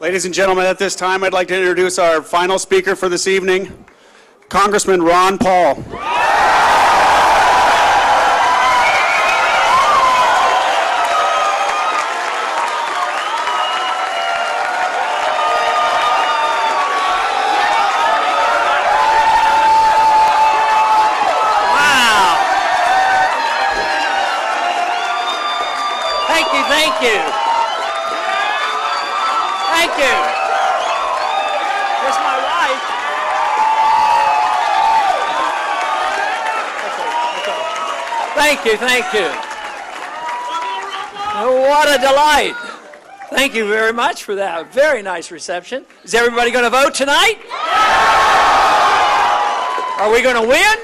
Ladies and gentlemen, at this time, I'd like to introduce our final speaker for this evening, Congressman Ron Paul. Thank you. Thank you. Here's my wife. Thank you. What a delight. Thank you very much for that. Very nice reception. Is everybody going to vote tonight? Are we going to win?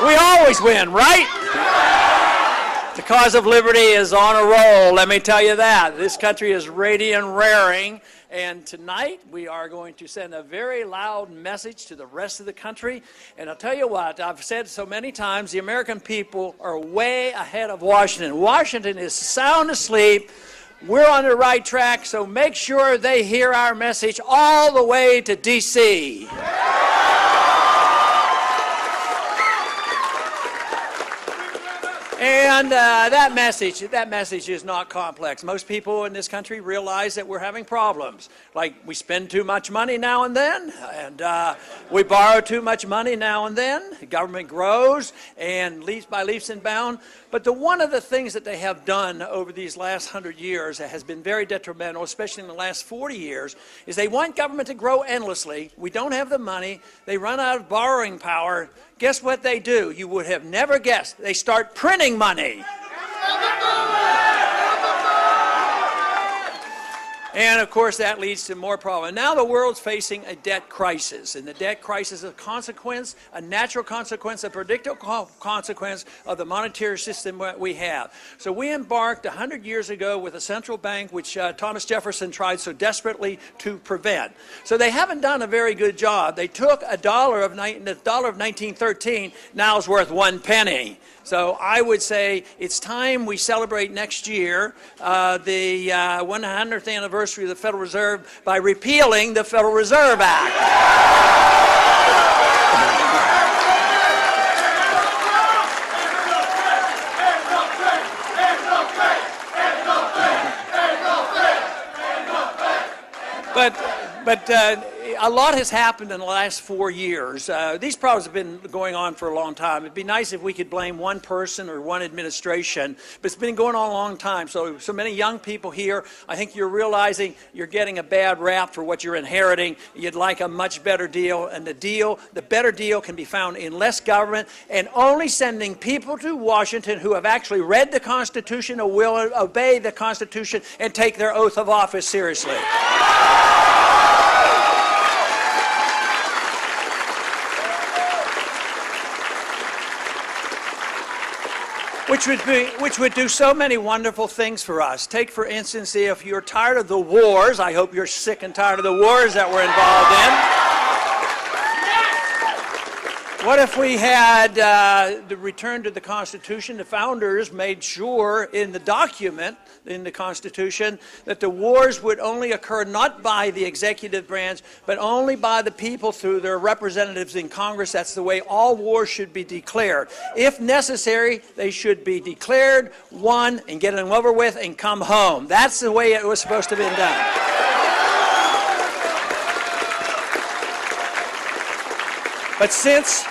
We always win, right? The cause of liberty is on a roll, let me tell you that. This country is radiant and raring, and tonight we are going to send a very loud message to the rest of the country. And I'll tell you what, I've said so many times, the American people are way ahead of Washington. Washington is sound asleep. We're on the right track, so make sure they hear our message all the way to D.C. And that message is not complex. Most people in this country realize that we're having problems. Like we spend too much money now and then, and we borrow too much money now and then. The government grows and leaps by leaps and bounds. But one of the things that they have done over these last 100 years that has been very detrimental, especially in the last 40 years, is they want government to grow endlessly. We don't have the money. They run out of borrowing power. Guess what they do? You would have never guessed. They start printing money. And of course that leads to more problems. Now the world's facing a debt crisis, and the debt crisis is a natural consequence, a predictable consequence of the monetary system that we have. So we embarked 100 years ago with a central bank, which Thomas Jefferson tried so desperately to prevent. So they haven't done a very good job. They took the dollar of 1913 now is worth 1 penny. So I would say it's time we celebrate next year the 100th anniversary of the Federal Reserve by repealing the Federal Reserve Act. But a lot has happened in the last 4 years. These problems have been going on for a long time. It'd be nice if we could blame one person or one administration, but it's been going on a long time. So many young people here, I think you're realizing you're getting a bad rap for what you're inheriting. You'd like a much better deal, and the better deal can be found in less government and only sending people to Washington who have actually read the Constitution or will obey the Constitution and take their oath of office seriously. Which would do so many wonderful things for us. Take, for instance, if you're tired of the wars, I hope you're sick and tired of the wars that we're involved in. What if we had the return to the Constitution? The founders made sure in the document, in the Constitution, that the wars would only occur not by the executive branch, but only by the people through their representatives in Congress. That's the way all wars should be declared. If necessary, they should be declared, won, and get them over with and come home. That's the way it was supposed to have been done. But since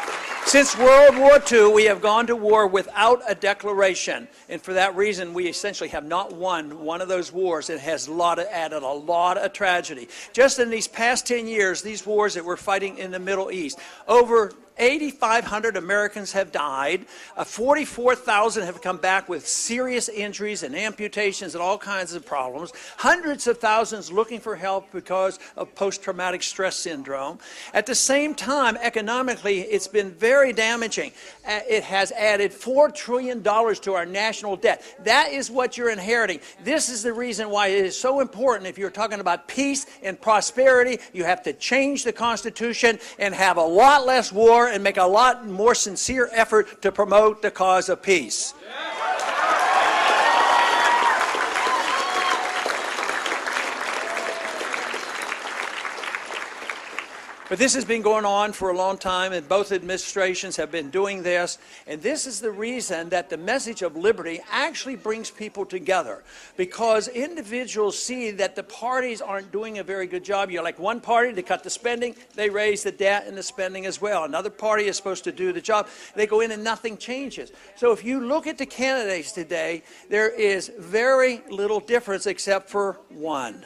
World War II, we have gone to war without a declaration. And for that reason, we essentially have not won one of those wars. It has added a lot of tragedy. Just in these past 10 years, these wars that we're fighting in the Middle East, over 8,500 Americans have died. 44,000 have come back with serious injuries and amputations and all kinds of problems. Hundreds of thousands looking for help because of post-traumatic stress syndrome. At the same time, economically, it's been very damaging. It has added $4 trillion to our national debt. That is what you're inheriting. This is the reason why it is so important. If you're talking about peace and prosperity, you have to change the Constitution and have a lot less war and make a lot more sincere effort to promote the cause of peace. But this has been going on for a long time, and both administrations have been doing this. And this is the reason that the message of liberty actually brings people together, because individuals see that the parties aren't doing a very good job. You're like one party to cut the spending, they raise the debt and the spending as well. Another party is supposed to do the job. They go in and nothing changes. So if you look at the candidates today, there is very little difference except for one.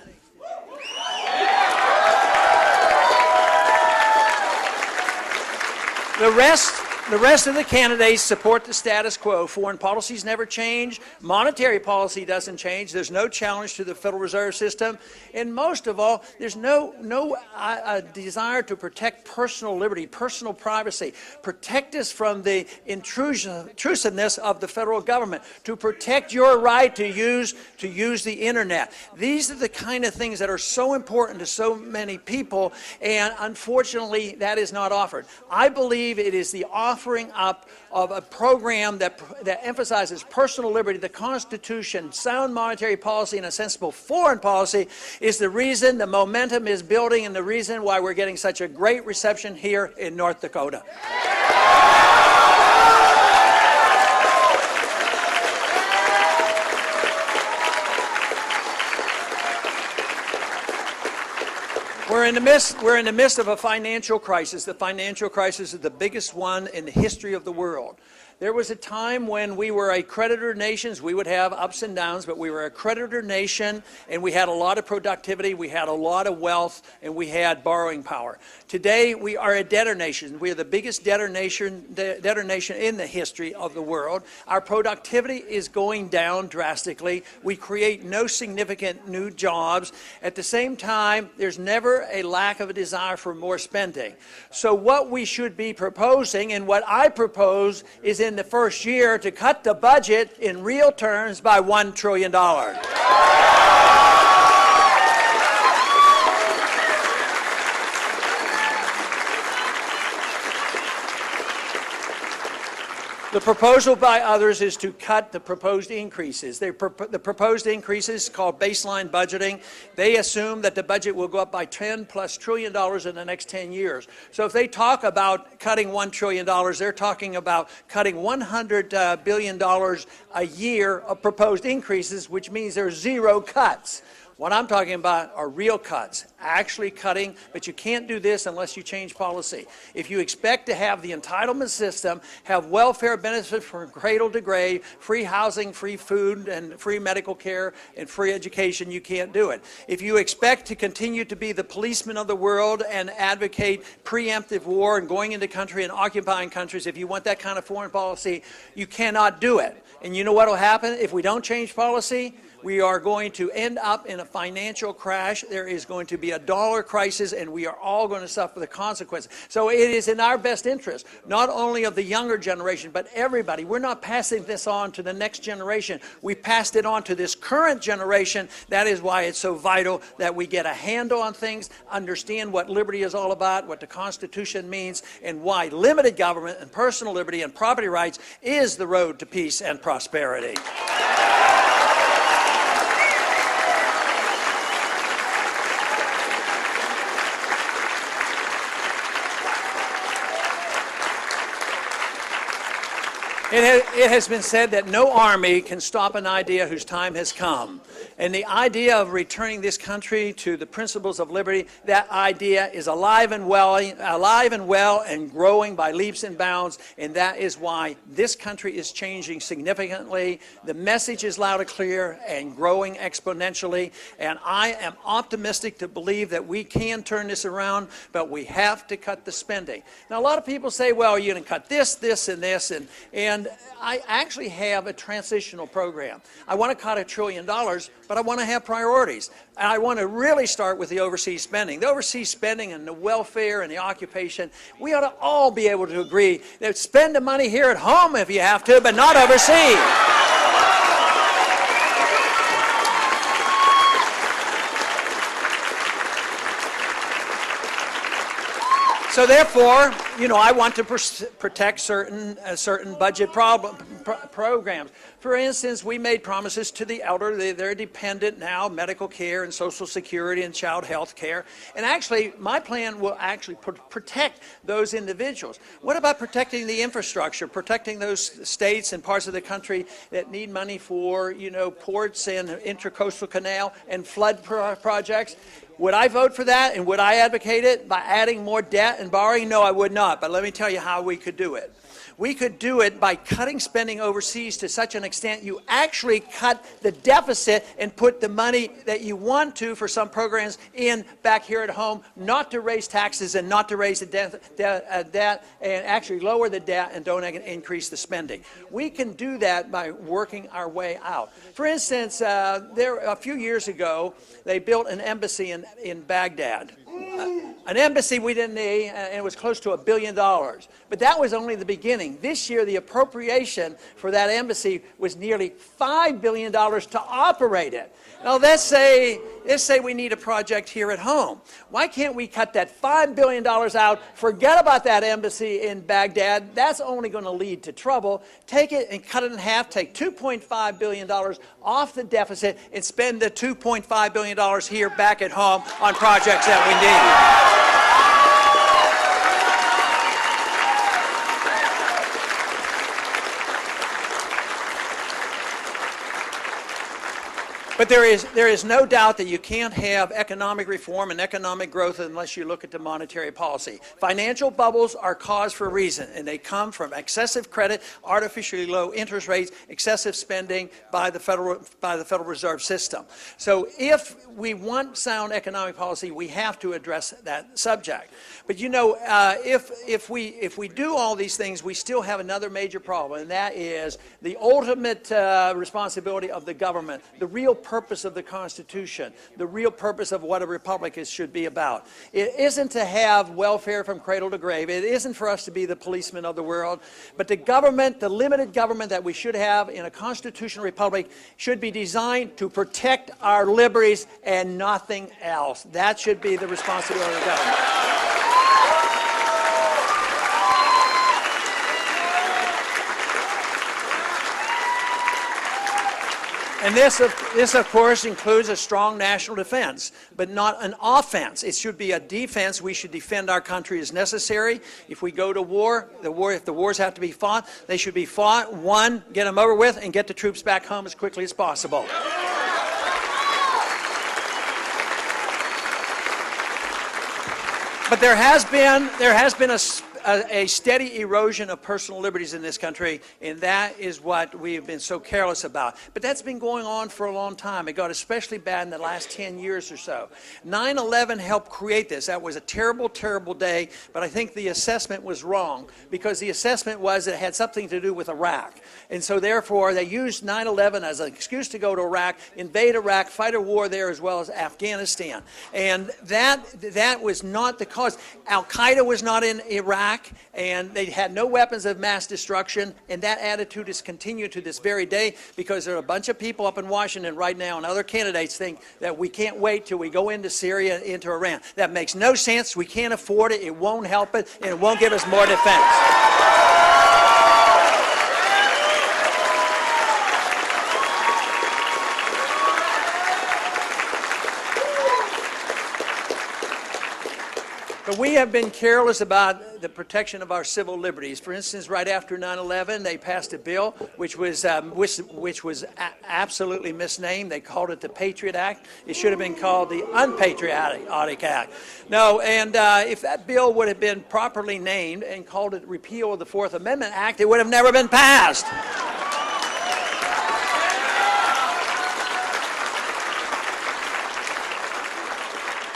The rest of the candidates support the status quo. Foreign policies never change. Monetary policy doesn't change. There's no challenge to the Federal Reserve System. And most of all, there's no desire to protect personal liberty, personal privacy, protect us from the intrusiveness of the federal government, to protect your right to use the internet. These are the kind of things that are so important to so many people, and unfortunately that is not offered. I believe it is the offering up of a program that emphasizes personal liberty, the Constitution, sound monetary policy, and a sensible foreign policy is the reason the momentum is building and the reason why we're getting such a great reception here in North Dakota. We're in the midst of a financial crisis. The financial crisis is the biggest one in the history of the world. There was a time when we were a creditor nation. We would have ups and downs, but we were a creditor nation, and we had a lot of productivity, we had a lot of wealth, and we had borrowing power. Today, we are a debtor nation. We are the biggest debtor nation in the history of the world. Our productivity is going down drastically. We create no significant new jobs. At the same time, there's never a lack of a desire for more spending. So what we should be proposing, and what I propose, is in the first year to cut the budget in real terms by $1 trillion. The proposal by others is to cut the proposed increases. The proposed increases, called baseline budgeting, they assume that the budget will go up by $10+ trillion in the next 10 years. So if they talk about cutting $1 trillion, they're talking about cutting $100 billion a year of proposed increases, which means there's zero cuts. What I'm talking about are real cuts, actually cutting, but you can't do this unless you change policy. If you expect to have the entitlement system, have welfare benefits from cradle to grave, free housing, free food, and free medical care, and free education, you can't do it. If you expect to continue to be the policeman of the world and advocate preemptive war and going into country and occupying countries, if you want that kind of foreign policy, you cannot do it. And you know what will happen if we don't change policy? We are going to end up in a financial crash. There is going to be a dollar crisis, and we are all going to suffer the consequences. So it is in our best interest, not only of the younger generation, but everybody. We're not passing this on to the next generation. We passed it on to this current generation. That is why it's so vital that we get a handle on things, understand what liberty is all about, what the Constitution means, and why limited government and personal liberty and property rights is the road to peace and prosperity. It has been said that no army can stop an idea whose time has come. And the idea of returning this country to the principles of liberty, that idea is alive and well and growing by leaps and bounds, and that is why this country is changing significantly. The message is loud and clear and growing exponentially, and I am optimistic to believe that we can turn this around, but we have to cut the spending. Now, a lot of people say, well, you're going to cut this, this, and this, and I actually have a transitional program. I want to cut $1 trillion, but I want to have priorities. And I want to really start with the overseas spending. The overseas spending and the welfare and the occupation, we ought to all be able to agree that spend the money here at home if you have to, but not overseas. So therefore, I want to protect certain budget programs. For instance, we made promises to the elderly. They're dependent now, medical care and Social Security and child health care. And actually, my plan will actually protect those individuals. What about protecting the infrastructure, protecting those states and parts of the country that need money for, ports and intercoastal canal and flood projects? Would I vote for that, and would I advocate it by adding more debt and borrowing? No, I would not, but let me tell you how we could do it. We could do it by cutting spending overseas to such an extent you actually cut the deficit and put the money that you want to for some programs in back here at home, not to raise taxes and not to raise the debt and actually lower the debt and don't increase the spending. We can do that by working our way out. For instance, a few years ago, they built an embassy in Baghdad. An embassy we didn't need, and it was close to $1 billion. But that was only the beginning. This year, the appropriation for that embassy was nearly $5 billion to operate it. Now, let's say we need a project here at home. Why can't we cut that $5 billion out, forget about that embassy in Baghdad? That's only going to lead to trouble. Take it and cut it in half, take $2.5 billion off the deficit, and spend the $2.5 billion here back at home on projects that we need. But there is no doubt that you can't have economic reform and economic growth unless you look at the monetary policy. Financial bubbles are caused for a reason, and they come from excessive credit, artificially low interest rates, excessive spending by the Federal Reserve System. So if we want sound economic policy, we have to address that subject. But if we do all these things, we still have another major problem, and that is the ultimate responsibility of the government, the real purpose of the Constitution, the real purpose of what a republic should be about. It isn't to have welfare from cradle to grave. It isn't for us to be the policemen of the world. But the government, the limited government that we should have in a constitutional republic, should be designed to protect our liberties and nothing else. That should be the responsibility of the government. And this, of course, includes a strong national defense, but not an offense. It should be a defense. We should defend our country as necessary. If we go to war, if the wars have to be fought, they should be fought, won, get them over with, and get the troops back home as quickly as possible. But there has been a steady erosion of personal liberties in this country, and that is what we have been so careless about. But that's been going on for a long time. It got especially bad in the last 10 years or so. 9/11 helped create this. That was a terrible, terrible day, but I think the assessment was wrong, because the assessment was it had something to do with Iraq. And so therefore, they used 9/11 as an excuse to go to Iraq, invade Iraq, fight a war there as well as Afghanistan. And that was not the cause. Al-Qaeda was not in Iraq, and they had no weapons of mass destruction, and that attitude is continued to this very day, because there are a bunch of people up in Washington right now, and other candidates think that we can't wait till we go into Syria, into Iran. That makes no sense. We can't afford it. It won't help it, and it won't give us more defense. But we have been careless about the protection of our civil liberties. For instance, right after 9/11, they passed a bill which was absolutely misnamed. They called it the Patriot Act. It should have been called the Unpatriotic Act. No, and if that bill would have been properly named and called it Repeal of the Fourth Amendment Act, it would have never been passed.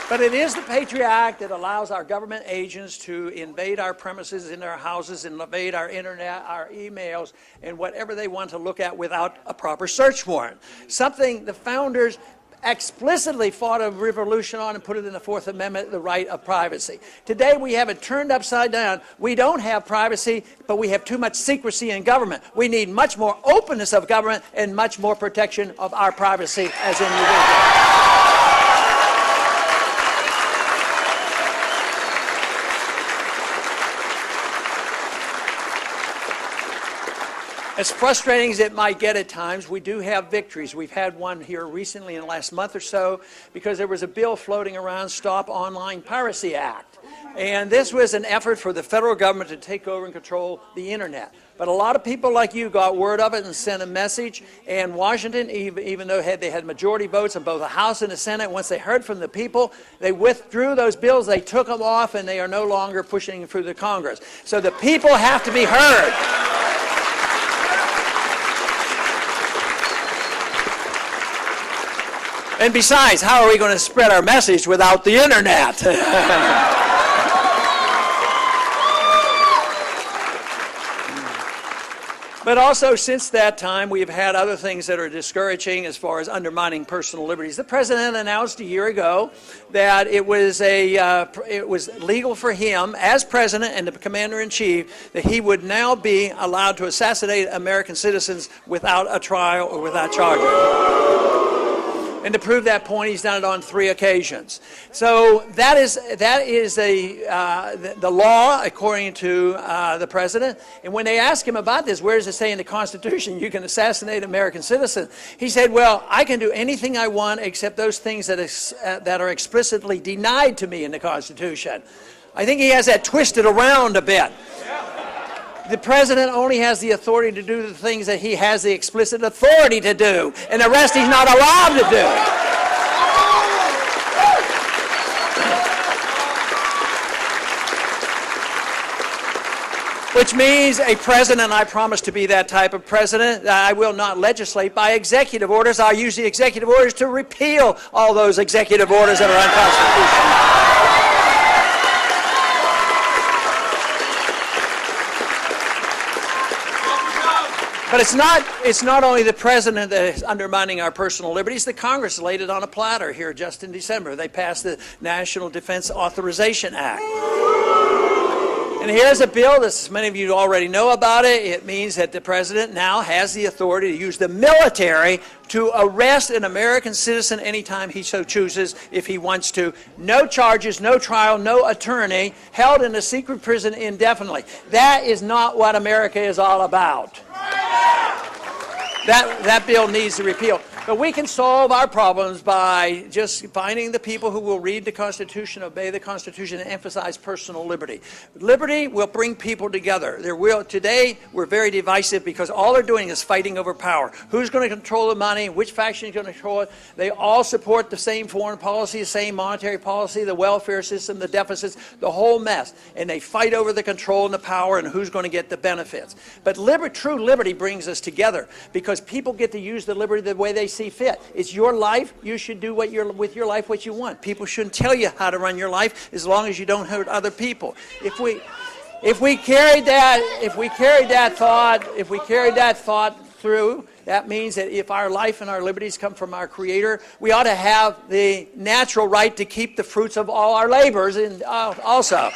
But it is the Patriot Act that allows our government agents to invade our premises, in our houses, and invade our internet, our emails, and whatever they want to look at without a proper search warrant. Something the founders explicitly fought a revolution on and put it in the Fourth Amendment, the right of privacy. Today we have it turned upside down. We don't have privacy, but we have too much secrecy in government. We need much more openness of government and much more protection of our privacy as individuals. As frustrating as it might get at times, we do have victories. We've had one here recently in the last month or so because there was a bill floating around, Stop Online Piracy Act. And this was an effort for the federal government to take over and control the internet. But a lot of people like you got word of it and sent a message. And Washington, even though they had majority votes in both the House and the Senate, once they heard from the people, they withdrew those bills, they took them off, and they are no longer pushing them through the Congress. So the people have to be heard. And besides, how are we going to spread our message without the internet? But also, since that time, we've had other things that are discouraging as far as undermining personal liberties. The president announced a year ago that it was legal for him, as president and the commander-in-chief, that he would now be allowed to assassinate American citizens without a trial or without charges. And to prove that point, he's done it on 3 occasions. So that is the law, according to the president. And when they asked him about this, where does it say in the Constitution you can assassinate American citizens? He said, well, I can do anything I want except those things that are explicitly denied to me in the Constitution. I think he has that twisted around a bit. The president only has the authority to do the things that he has the explicit authority to do, and the rest he's not allowed to do. Which means a president, I promise to be that type of president, I will not legislate by executive orders. I'll use the executive orders to repeal all those executive orders that are unconstitutional. But it's not only the president that is undermining our personal liberties. The Congress laid it on a platter here just in December. They passed the National Defense Authorization Act. And here's a bill, as many of you already know about it. It means that the president now has the authority to use the military to arrest an American citizen anytime he so chooses, if he wants to. No charges, no trial, no attorney, held in a secret prison indefinitely. That is not what America is all about. That bill needs to repeal. But we can solve our problems by just finding the people who will read the Constitution, obey the Constitution, and emphasize personal liberty. Liberty will bring people together. Today, we're very divisive because all they're doing is fighting over power. Who's going to control the money? Which faction is going to control it? They all support the same foreign policy, the same monetary policy, the welfare system, the deficits, the whole mess. And they fight over the control and the power and who's going to get the benefits. But true liberty brings us together because people get to use the liberty the way they see fit. It's your life. You should do with your life what you want. People shouldn't tell you how to run your life as long as you don't hurt other people. If we carried that thought through, that means that if our life and our liberties come from our Creator, we ought to have the natural right to keep the fruits of all our labors also.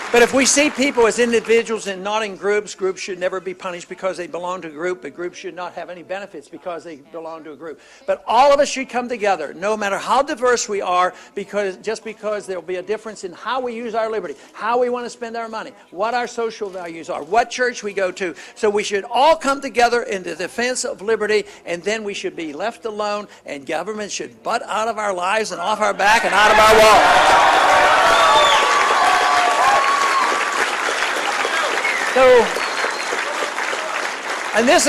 But if we see people as individuals and not in groups, groups should never be punished because they belong to a group, but groups should not have any benefits because they belong to a group. But all of us should come together, no matter how diverse we are, because there will be a difference in how we use our liberty, how we want to spend our money, what our social values are, what church we go to. So we should all come together in the defense of liberty, and then we should be left alone, and government should butt out of our lives and off our back and out of our walls. And this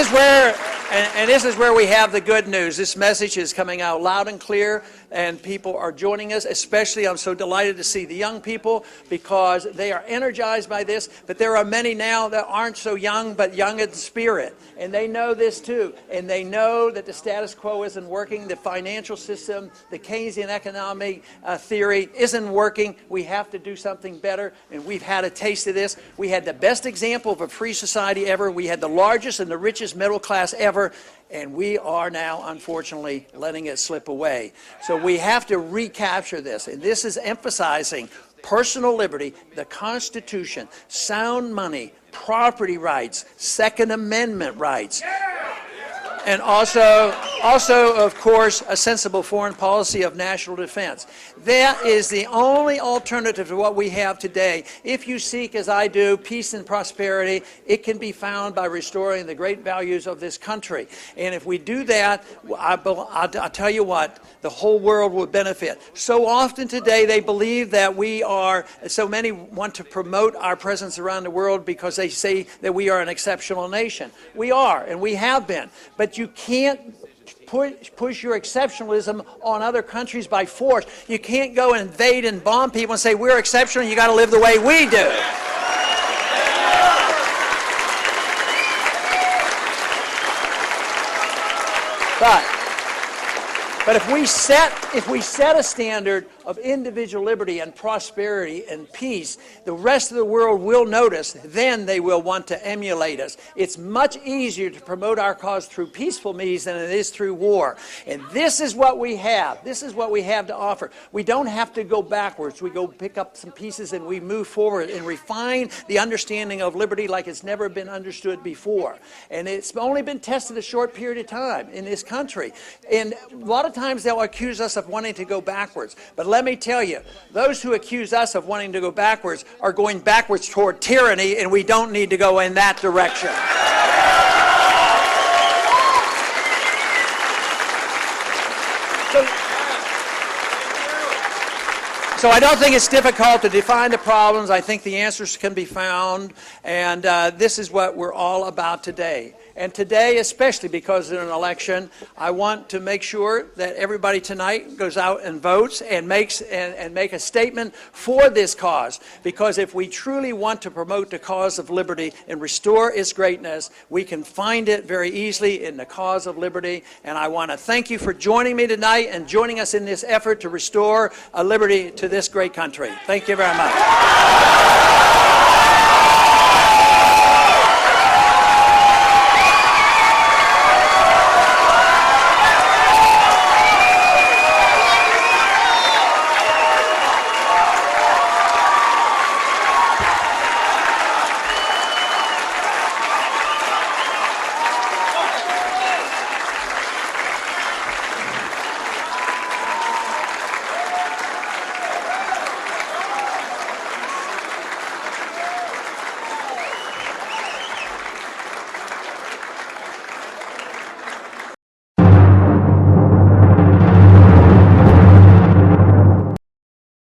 is where we have the good news. This message is coming out loud and clear, and people are joining us. Especially, I'm so delighted to see the young people because they are energized by this. But there are many now that aren't so young, but young in spirit, and they know this too. And they know that the status quo isn't working. The financial system, the Keynesian economic theory isn't working. We have to do something better, and we've had a taste of this. We had the best example of a free society ever. We had the largest and the richest middle class ever, and we are now, unfortunately, letting it slip away. So we have to recapture this, and this is emphasizing personal liberty, the Constitution, sound money, property rights, Second Amendment rights. and also, of course, a sensible foreign policy of national defense. That is the only alternative to what we have today. If you seek, as I do, peace and prosperity, it can be found by restoring the great values of this country. And if we do that, I'll tell you what, the whole world will benefit. So often today they believe that so many want to promote our presence around the world because they say that we are an exceptional nation. We are, and we have been. But you can't push your exceptionalism on other countries by force. You can't go and invade and bomb people and say, we're exceptional, you got to live the way we do. But if we set a standard of individual liberty and prosperity and peace, the rest of the world will notice. Then they will want to emulate us. It's much easier to promote our cause through peaceful means than it is through war. And this is what we have. This is what we have to offer. We don't have to go backwards. We go pick up some pieces and we move forward and refine the understanding of liberty like it's never been understood before. And it's only been tested a short period of time in this country. And a lot of times they'll accuse us of wanting to go backwards. But let me tell you, those who accuse us of wanting to go backwards are going backwards toward tyranny, and we don't need to go in that direction. So I don't think it's difficult to define the problems. I think the answers can be found, and this is what we're all about today. And today, especially because it's an election, I want to make sure that everybody tonight goes out and votes and make a statement for this cause. Because if we truly want to promote the cause of liberty and restore its greatness, we can find it very easily in the cause of liberty. And I want to thank you for joining me tonight and joining us in this effort to restore liberty to this great country. Thank you very much.